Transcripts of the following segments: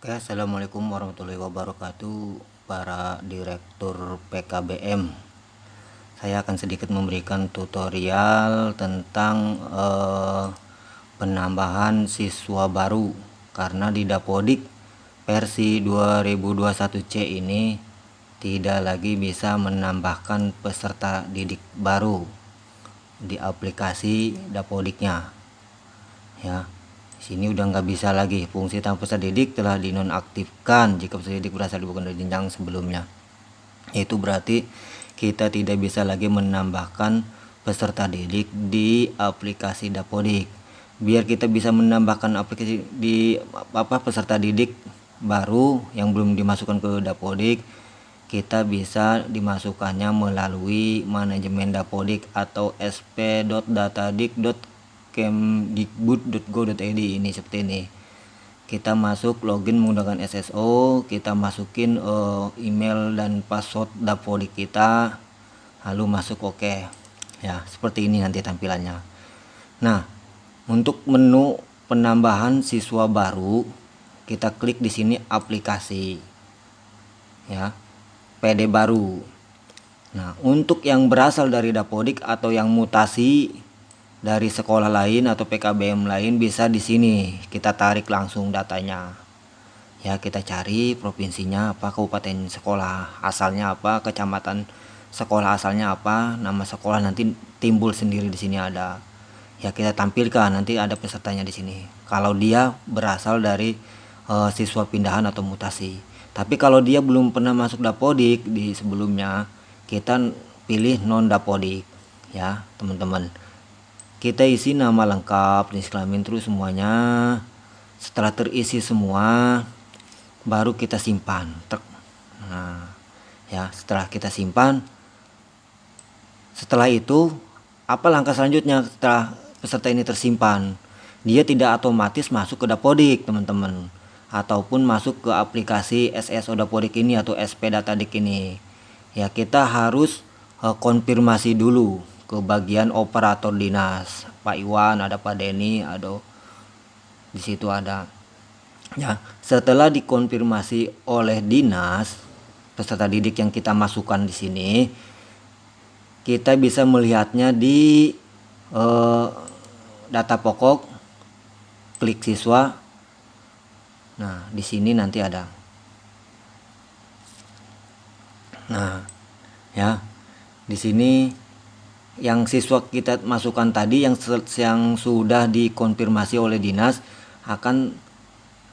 Oke, assalamualaikum warahmatullahi wabarakatuh, para direktur PKBM. Saya akan sedikit memberikan tutorial tentang penambahan siswa baru, karena di Dapodik versi 2021C ini tidak lagi bisa menambahkan peserta didik baru di aplikasi Dapodiknya, ya. Sini udah nggak bisa lagi, fungsi tanpa peserta didik telah dinonaktifkan jika peserta didik berasal bukan dari jenjang sebelumnya. Itu berarti kita tidak bisa lagi menambahkan peserta didik di aplikasi Dapodik. Biar kita bisa menambahkan aplikasi di peserta didik baru yang belum dimasukkan ke Dapodik, kita bisa dimasukkannya melalui manajemen Dapodik atau sp.datadik.kemdikbud.go.id. ini seperti ini. Kita masuk login menggunakan SSO, kita masukin email dan password Dapodik kita, lalu masuk oke. Ya, seperti ini nanti tampilannya. Nah, untuk menu penambahan siswa baru, kita klik di sini aplikasi, ya, PD baru. Nah, untuk yang berasal dari Dapodik atau yang mutasi dari sekolah lain atau PKBM lain, bisa di sini kita tarik langsung datanya. Ya, kita cari provinsinya apa, kabupaten sekolah asalnya apa, kecamatan sekolah asalnya apa, nama sekolah nanti timbul sendiri di sini ada. Ya, kita tampilkan nanti ada pesertanya di sini. Kalau dia berasal dari siswa pindahan atau mutasi. Tapi kalau dia belum pernah masuk Dapodik di sebelumnya, kita pilih non Dapodik, ya teman-teman. Kita isi nama lengkap, jenis kelamin, terus semuanya. Setelah terisi semua, baru kita simpan. Nah, ya, setelah kita simpan, setelah itu apa langkah selanjutnya setelah peserta ini tersimpan? Dia tidak otomatis masuk ke Dapodik, teman-teman, ataupun masuk ke aplikasi SSO Dapodik ini atau SP Datadik ini. Ya, kita harus konfirmasi dulu ke bagian operator dinas. Pak Iwan ada, Pak Denny ada, di situ ada. Ya, setelah dikonfirmasi oleh dinas peserta didik yang kita masukkan di sini, kita bisa melihatnya di data pokok, klik siswa. Nah, di sini nanti ada. Nah, ya, di sini yang siswa kita masukkan tadi yang sudah dikonfirmasi oleh dinas akan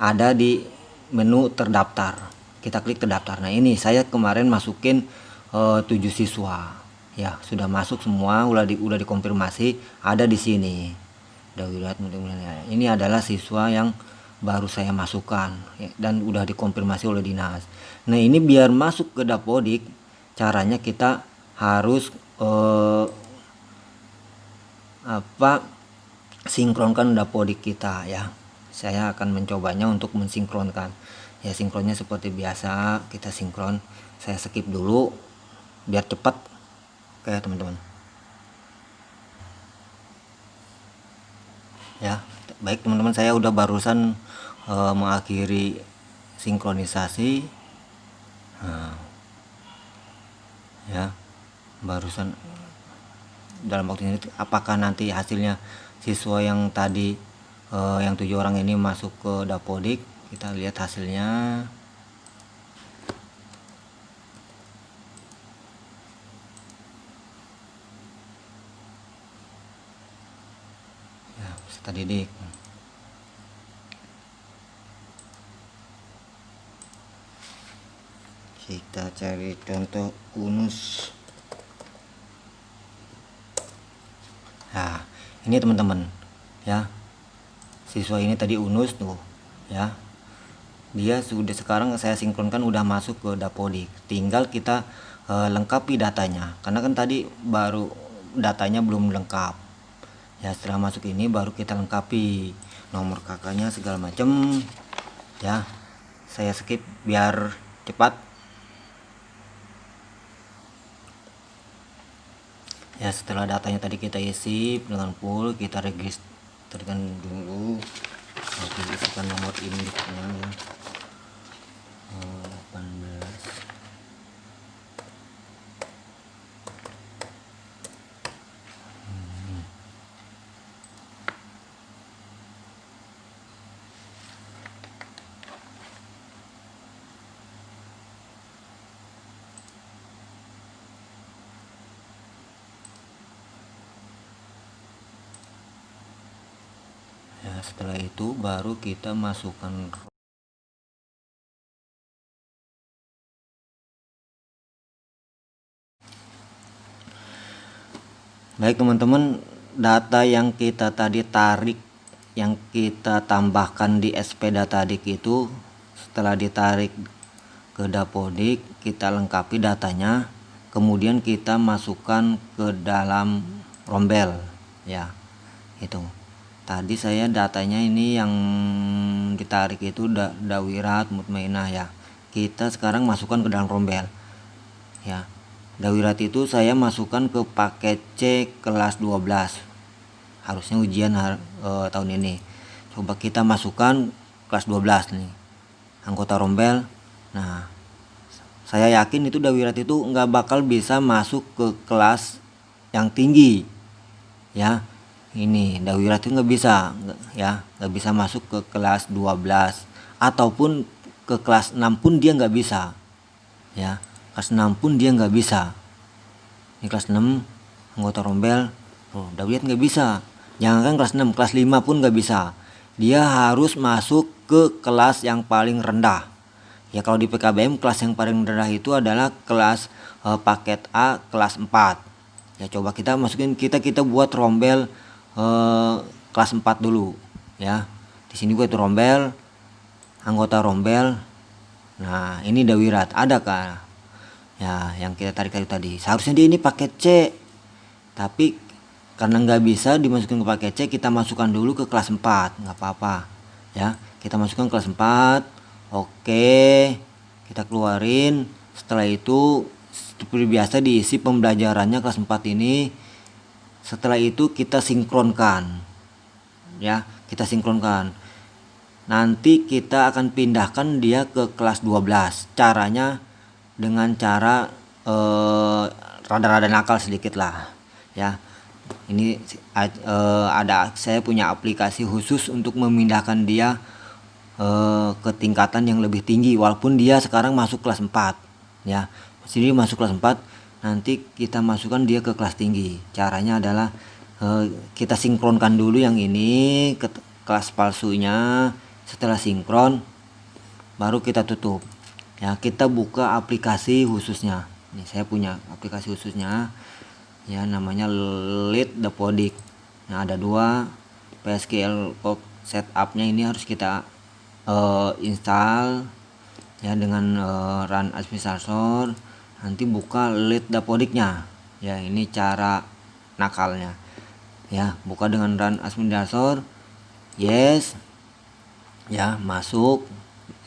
ada di menu terdaftar. Kita klik terdaftar. Nah, ini saya kemarin masukin 7 siswa. Ya, sudah masuk semua, udah dikonfirmasi, ada di sini. Ini adalah siswa yang baru saya masukkan, ya, dan udah dikonfirmasi oleh dinas. Nah, ini biar masuk ke Dapodik, caranya kita harus sinkronkan Dapodik kita, ya. Saya akan mencobanya untuk mensinkronkan. Ya, sinkronnya seperti biasa, kita sinkron. Saya skip dulu biar cepat. Oke, teman-teman. Ya, baik teman-teman, saya udah barusan mengakhiri sinkronisasi. Nah, ya, barusan dalam waktu ini, apakah nanti hasilnya siswa yang tadi yang 7 orang ini masuk ke Dapodik? Kita lihat hasilnya. Ya, peserta didik. Kita cari contoh Unus. Nah, ini teman-teman, ya, siswa ini tadi Unus tuh, ya, dia sudah, sekarang saya sinkronkan udah masuk ke Dapodik. Tinggal kita lengkapi datanya, karena kan tadi baru datanya belum lengkap. Ya, setelah masuk ini baru kita lengkapi nomor kakaknya segala macam. Ya, saya skip biar cepat. Ya, setelah datanya tadi kita isi dengan full, kita registerkan dulu, registrkan nomor induknya, ya. 18. Ya, setelah itu baru kita masukkan. Baik teman-teman, data yang kita tadi tarik, yang kita tambahkan di SP Datadik itu, setelah ditarik ke Dapodik, kita lengkapi datanya, kemudian kita masukkan ke dalam rombel. Ya, itu. Tadi saya datanya ini yang ditarik itu Dawirat Mutmainah ya. Kita sekarang masukkan ke dalam rombel. Ya. Dawirat itu saya masukkan ke paket C kelas 12. Harusnya ujian tahun ini. Coba kita masukkan kelas 12 nih. Anggota rombel. Nah, saya yakin itu Dawirat itu nggak bakal bisa masuk ke kelas yang tinggi. Ya. Ini Dawirat itu nggak bisa, nggak bisa masuk ke kelas 12 ataupun ke kelas 6 pun dia nggak bisa. Ya, kelas 6 pun dia nggak bisa. Ini kelas 6 anggota rombel, Dawirat nggak bisa. Jangankan kelas 6, kelas 5 pun nggak bisa. Dia harus masuk ke kelas yang paling rendah. Ya, kalau di PKBM kelas yang paling rendah itu adalah kelas paket A kelas 4. Ya, coba kita masukin, kita buat rombel kelas 4 dulu ya. Di sini buat rombel, anggota rombel. Nah, ini Dawirat ada kan? Ya, yang kita tarik tadi. Seharusnya dia ini paket C. Tapi karena nggak bisa dimasukin ke paket C, kita masukkan dulu ke kelas 4. Nggak apa-apa. Ya, kita masukkan kelas 4. Oke. Kita keluarin. Setelah itu seperti biasa diisi pembelajarannya kelas 4 ini. Setelah itu kita sinkronkan. Ya, kita sinkronkan. Nanti kita akan pindahkan dia ke kelas 12. Caranya dengan cara rada-rada nakal sedikit lah. Ya. Ini saya punya aplikasi khusus untuk memindahkan dia ke tingkatan yang lebih tinggi walaupun dia sekarang masuk kelas 4. Ya. Sini masuk kelas 4. Nanti kita masukkan dia ke kelas tinggi. Caranya adalah kita sinkronkan dulu yang ini ke kelas palsunya. Setelah sinkron baru kita tutup. Ya, kita buka aplikasi khususnya. Ini saya punya aplikasi khususnya. Ya, namanya Lead Dapodik. Nah, ada 2 PSQL setupnya ini harus kita install ya dengan run administrator. Nanti buka Lead Dapodiknya. Ya, ini cara nakalnya. Ya, buka dengan run administrator. Yes. Ya, masuk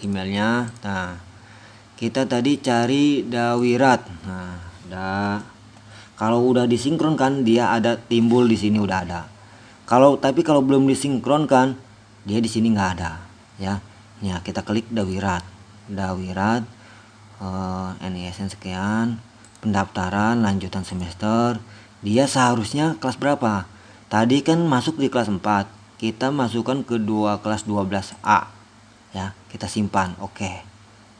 emailnya. Nah, kita tadi cari Dawirat. Nah, kalau udah disinkronkan dia ada timbul di sini udah ada. Tapi kalau belum disinkronkan dia di sini nggak ada. Ya, kita klik Dawirat. NISN sekian, pendaftaran lanjutan semester. Dia seharusnya kelas berapa? Tadi kan masuk di kelas 4. Kita masukkan ke kelas 12A. Ya, kita simpan. Oke.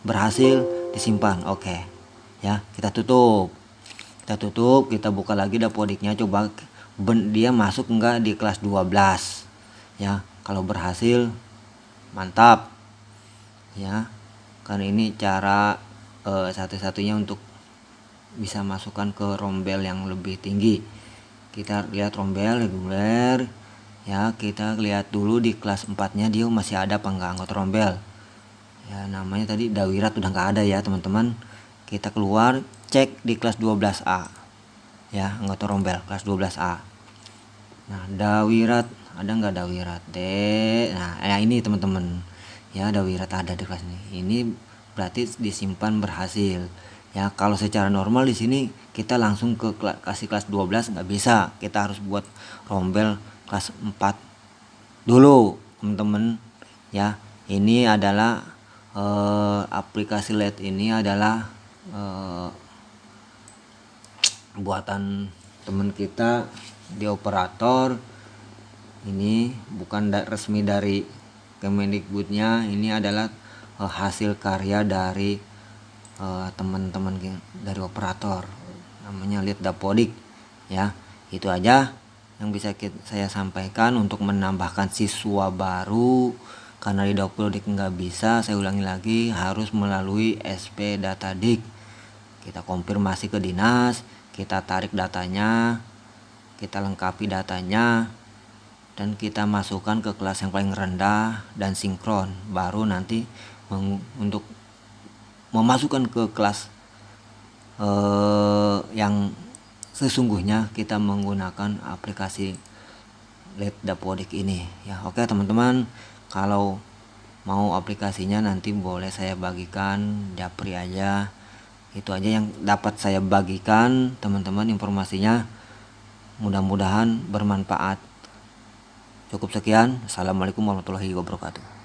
Berhasil disimpan. Oke. Ya, kita tutup. Kita buka lagi Dapodiknya, coba dia masuk enggak di kelas 12. Ya, kalau berhasil mantap. Ya. Karena ini cara satu-satunya untuk bisa masukkan ke rombel yang lebih tinggi. Kita lihat rombel reguler. Ya, kita lihat dulu di kelas 4-nya dia masih ada apa enggak anggota rombel. Ya, namanya tadi Dawirat udah enggak ada ya, teman-teman. Kita keluar, cek di kelas 12A. Ya, anggota rombel kelas 12A. Nah, Dawirat ada enggak Dawirat? Nah, ini teman-teman. Ya, Dawirat ada di kelas ini. Ini berarti disimpan berhasil. Ya, kalau secara normal di sini kita langsung kasih kelas 12 nggak bisa. Kita harus buat rombel kelas 4 dulu, teman-teman. Ya, ini adalah aplikasi LED ini adalah buatan teman kita di operator. Ini bukan resmi dari Kemendikbudnya, ini adalah hasil karya dari teman-teman dari operator, namanya LED Dapodik ya. Itu aja yang bisa saya sampaikan untuk menambahkan siswa baru. Karena di Dapodik nggak bisa, saya ulangi lagi, harus melalui SP Datadik. Kita konfirmasi ke dinas, kita tarik datanya, kita lengkapi datanya, dan kita masukkan ke kelas yang paling rendah dan sinkron. Baru nanti untuk memasukkan ke kelas yang sesungguhnya kita menggunakan aplikasi LED Dapodik ini ya. Oke teman-teman, kalau mau aplikasinya nanti boleh saya bagikan japri aja. Itu aja yang dapat saya bagikan teman-teman informasinya, mudah-mudahan bermanfaat. Cukup sekian. Assalamualaikum warahmatullahi wabarakatuh.